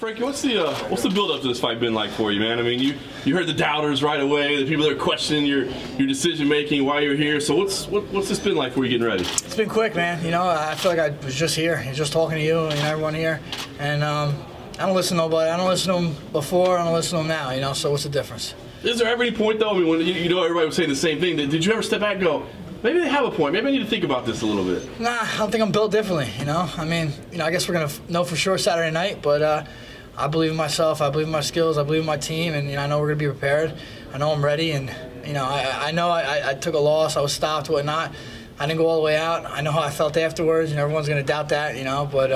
Frankie, what's the build up to this fight been like for you, man? I mean, you heard the doubters right away, the people that are questioning your decision making, why you're here. So what's this been like for you getting ready? It's been quick, man. You know, I feel like I was just here, just talking to you and everyone here, and I don't listen to nobody. I don't listen to them before. I don't listen to them now. You know, so what's the difference? Is there ever any point though? I mean, when you know everybody was saying the same thing, did you ever step back and go, maybe they have a point. Maybe I need to think about this a little bit. Nah, I don't think I'm built differently, you know? I mean, you know, I guess we're going to know for sure Saturday night, but I believe in myself, I believe in my skills, I believe in my team, and you know, I know we're going to be prepared. I know I'm ready, and you know, I know I took a loss, I was stopped, whatnot. I didn't go all the way out. I know how I felt afterwards, and everyone's going to doubt that, you know, but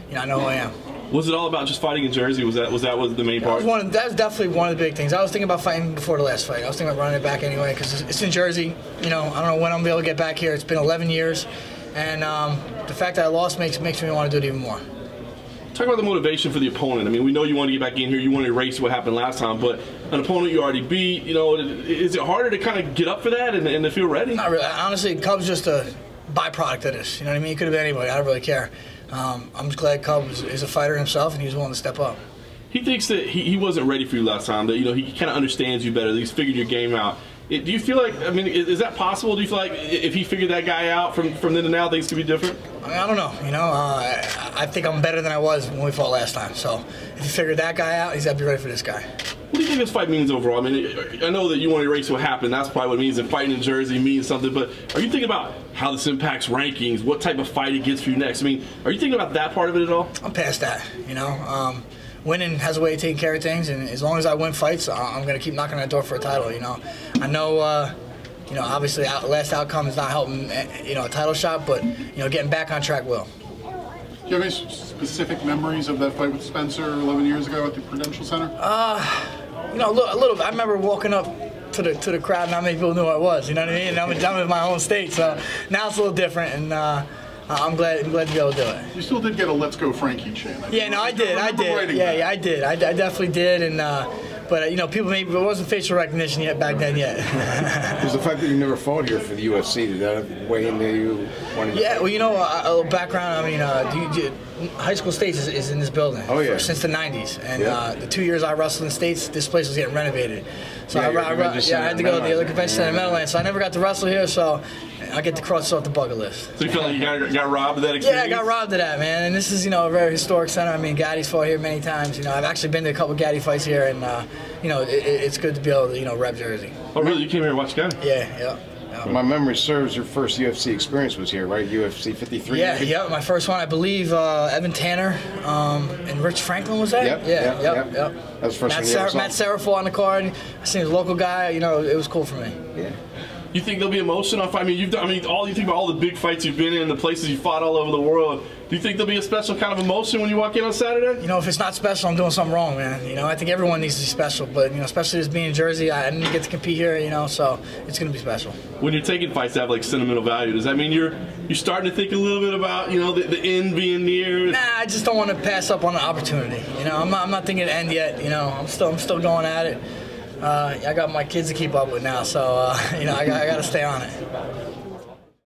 you know, I know who I am. Was it all about just fighting in Jersey? Was that the main part? That was definitely one of the big things. I was thinking about fighting before the last fight. I was thinking about running it back anyway because it's in Jersey. You know, I don't know when I'm going to be able to get back here. It's been 11 years, and the fact that I lost makes me want to do it even more. Talk about the motivation for the opponent. I mean, we know you want to get back in here. You want to erase what happened last time, but an opponent you already beat. You know, is it harder to kind of get up for that and to feel ready? Not really. Honestly, Cub's just a byproduct of this. You know what I mean? It could have been anybody. I don't really care. I'm just glad Cub is a fighter himself, and he was willing to step up. He thinks that he wasn't ready for you last time. That, you know, he kind of understands you better. That he's figured your game out. Do you feel like, I mean, is that possible? Do you feel like if he figured that guy out from then to now, things could be different? I don't know. You know, I think I'm better than I was when we fought last time. So if he figured that guy out, he's got to be ready for this guy. What do you think this fight means overall? I mean, I know that you want to erase what happened. That's probably what it means. And fighting in Jersey means something. But are you thinking about how this impacts rankings, what type of fight it gets for you next? I mean, are you thinking about that part of it at all? I'm past that, you know. Winning has a way of taking care of things, and as long as I win fights, I'm going to keep knocking on the door for a title, you know. I know, you know, obviously last outcome is not helping, you know, a title shot, but, you know, getting back on track will. Do you have any specific memories of that fight with Spencer 11 years ago at the Prudential Center? You know, a little. I remember walking up to the crowd, and not many people knew who I was. You know what I mean? And I'm in my own state, so now it's a little different, and I'm glad to be able to do it. You still did get a "Let's Go Frankie" chant. Yeah, no, I did. I did. I definitely did, and but you know, people maybe it wasn't facial recognition yet back then yet. Was the fact that you never fought here for the UFC, did that weigh into you wanting to fight? Well, you know, a little background. I mean, High School States is in this building. Oh, yeah. Since the 90s, and the 2 years I wrestled in the States, this place was getting renovated. So I had to go to the other convention center in Meadowlands. So I never got to wrestle here, so I get to cross off the bucket list. So you feel like you got robbed of that experience? Yeah, I got robbed of that, man. And this is, you know, a very historic center. I mean, Gaddy's fought here many times. You know, I've actually been to a couple Gaddy fights here, and you know, it's good to be able to, you know, rep Jersey. Oh, really? You came here to watch Gaddy? Yeah. My memory serves, your first UFC experience was here, right? UFC 53? Yeah, my first one, I believe, Evan Tanner and Rich Franklin, was that? Yep. That was the first one. Matt Serra fought on the card. I seen a local guy, you know, it was cool for me. Yeah. You think there'll be emotion on fight? I mean, you think about all the big fights you've been in, the places you fought all over the world. Do you think there'll be a special kind of emotion when you walk in on Saturday? You know, if it's not special, I'm doing something wrong, man. You know, I think everyone needs to be special, but you know, especially as being in Jersey, I didn't get to compete here, you know, so it's gonna be special. When you're taking fights that have like sentimental value, does that mean you're starting to think a little bit about, you know, the end being near? Nah, I just don't want to pass up on an opportunity. You know, I'm not thinking the end yet. You know, I'm still going at it. I got my kids to keep up with now, so you know, I got to stay on it.